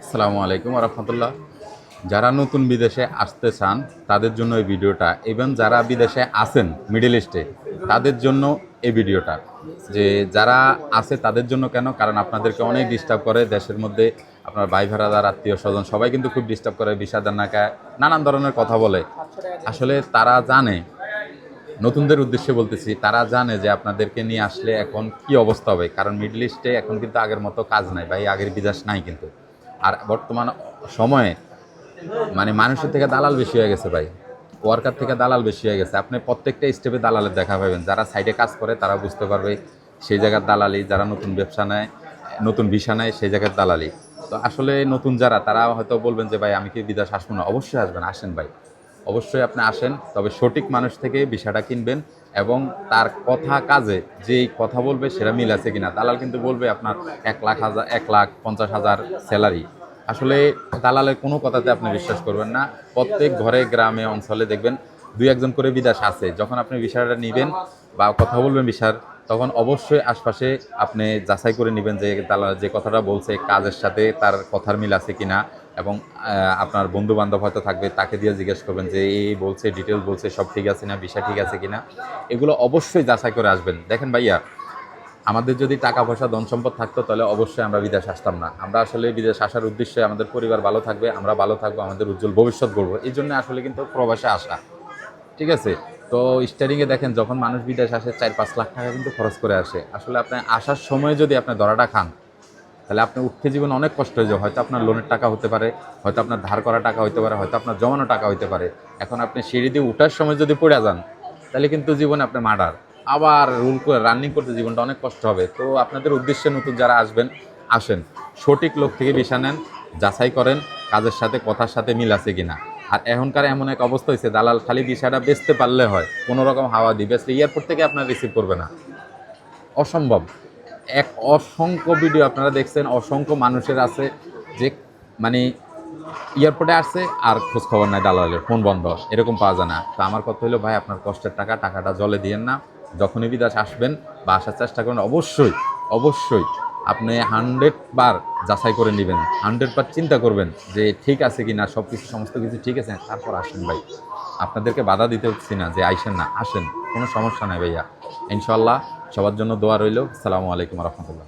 আসসালামু আলাইকুম রহমতুল্লাহ। যারা নতুন বিদেশে আসতে চান তাদের জন্য এই ভিডিওটা, এবং যারা বিদেশে আছেন মিডল ইস্টে তাদের জন্য এই ভিডিওটা। যে যারা আছে তাদের জন্য কেন, কারণ আপনাদেরকে অনেক ডিস্টার্ব করে দেশের মধ্যে, আপনার ভাই ভাড়াদার আত্মীয় স্বজন সবাই কিন্তু খুব ডিস্টার্ব করে, ভিসা দেন না কা, নানান ধরনের কথা বলে। আসলে তারা জানে, নতুনদের উদ্দেশ্যে বলতেছি, তারা জানে যে আপনাদেরকে নিয়ে আসলে এখন কি অবস্থা হবে, কারণ মিডল ইস্টে এখন কিন্তু আগের মতো কাজ নাই ভাই, আগের বিদেশ নাই কিন্তু। আর বর্তমান সময়ে মানে মানুষের থেকে দালাল বেশি হয়ে গেছে ভাই, ওয়ার্কার থেকে দালাল বেশি হয়ে গেছে। আপনি প্রত্যেকটা স্টেপে দালালের দেখা পাবেন, যারা সাইডে কাজ করে তারা বুঝতে পারবে সেই জায়গার দালালি, যারা নতুন ব্যবসা নেয়, নতুন ভিসা নেয় সেই জায়গার দালালি। তো আসলে নতুন যারা, তারা হয়তো বলবেন যে ভাই আমি কি বিদেশ আসবো না, অবশ্যই আসবেন, আসেন ভাই, অবশ্যই আপনি আসেন, তবে সঠিক মানুষ থেকে ভিসাটা কিনবেন এবং তার কথা কাজে যেই কথা বলবে সেটা মিল আছে কিনা। দালাল কিন্তু বলবে আপনার 1,50,000 স্যালারি, আসলে দালালের কোনো কথাতে আপনি বিশ্বাস করবেন না। প্রত্যেক ঘরে গ্রামে অঞ্চলে দেখবেন দুই একজন করে বিদেশ আছে। যখন আপনি ভিসাটা নেবেন বা কথা বলবেন ভিসার, তখন অবশ্যই আশপাশে আপনি যাচাই করে নেবেন যে দালাল যে কথাটা বলছে কাজের সাথে তার কথার মিল আছে কিনা। এবং আপনার বন্ধু বান্ধব হয়তো থাকবে, তাকে দিয়ে জিজ্ঞেস করবেন যে এই বলছে, ডিটেলস বলছে, সব ঠিক আছে না, ভিসা ঠিক আছে কিনা। এগুলো অবশ্যই যাচাই করে আসবেন। দেখেন ভাইয়া, আমাদের যদি টাকা পয়সা ধন সম্পদ থাকতো তাহলে অবশ্যই আমরা বিদেশ আসতাম না। আমরা আসলে বিদেশ আসার উদ্দেশ্যে আমাদের পরিবার ভালো থাকবে, আমরা ভালো থাকবো, আমাদের উজ্জ্বল ভবিষ্যৎ গড়বো, এই জন্য আসলে কিন্তু প্রবাসে আসা। ঠিক আছে? তো স্টার্টিংয়ে দেখেন যখন মানুষ বিদেশ আসে 4-5 লাখ টাকা কিন্তু খরচ করে আসে। আসলে আপনি আসার সময় যদি আপনি ধরাটা খান, তাহলে আপনি উঠতে জীবনে অনেক কষ্ট হয়ে যাবে। হয়তো আপনার লোনের টাকা হতে পারে, হয়তো আপনার ধার করা টাকা হতে পারে, হয়তো আপনার জমানো টাকা হতে পারে। এখন আপনি সিঁড়ি দিয়ে উঠার সময় যদি পড়ে যান, তাহলে কিন্তু জীবনে আপনি মার্ডার। আবার রুল করে রানিং করতে জীবনটা অনেক কষ্ট হবে। তো আপনাদের উদ্দেশ্যে নতুন যারা আসবেন, আসেন, সঠিক লোক থেকে ভিসা নেন, যাচাই করেন কাজের সাথে কথার সাথে মিল আছে কিনা। আর এখনকার এমন এক অবস্থা হয়েছে, দালাল খালি ভিসাটা বেচতে পারলে হয়, কোনো রকম হাওয়া দিয়ে বেচলে এয়ারপোর্ট থেকে আপনার রিসিভ করবে না, অসম্ভব। এক অসংখ্য ভিডিও আপনারা দেখছেন, অসংখ্য মানুষের আছে যে মানে এয়ারপোর্টে আসছে আর খোঁজ খবর নাই, দালালের ফোন বন্ধ, এরকম পাওয়া যায় না। তো আমার কথা হলো ভাই, আপনার কষ্টের টাকাটা জলে দিয়েন না। যখনই বিদেশ আসবেন বা আসার চেষ্টা করেন, অবশ্যই অবশ্যই আপনি 100 বার যাচাই করে নেবেন, 100 বার চিন্তা করবেন যে ঠিক আছে কি না, সব কিছু সমস্ত কিছু ঠিক আছে, তারপর আসেন ভাই। আপনাদেরকে বাধা দিতে হচ্ছি না যে আইসেন না, আসেন, কোনো সমস্যা নাই ভাইয়া। ইনশাল্লাহ সবার জন্য দোয়া রইল। আসসালামু আলাইকুম রহমতুল্লাহ।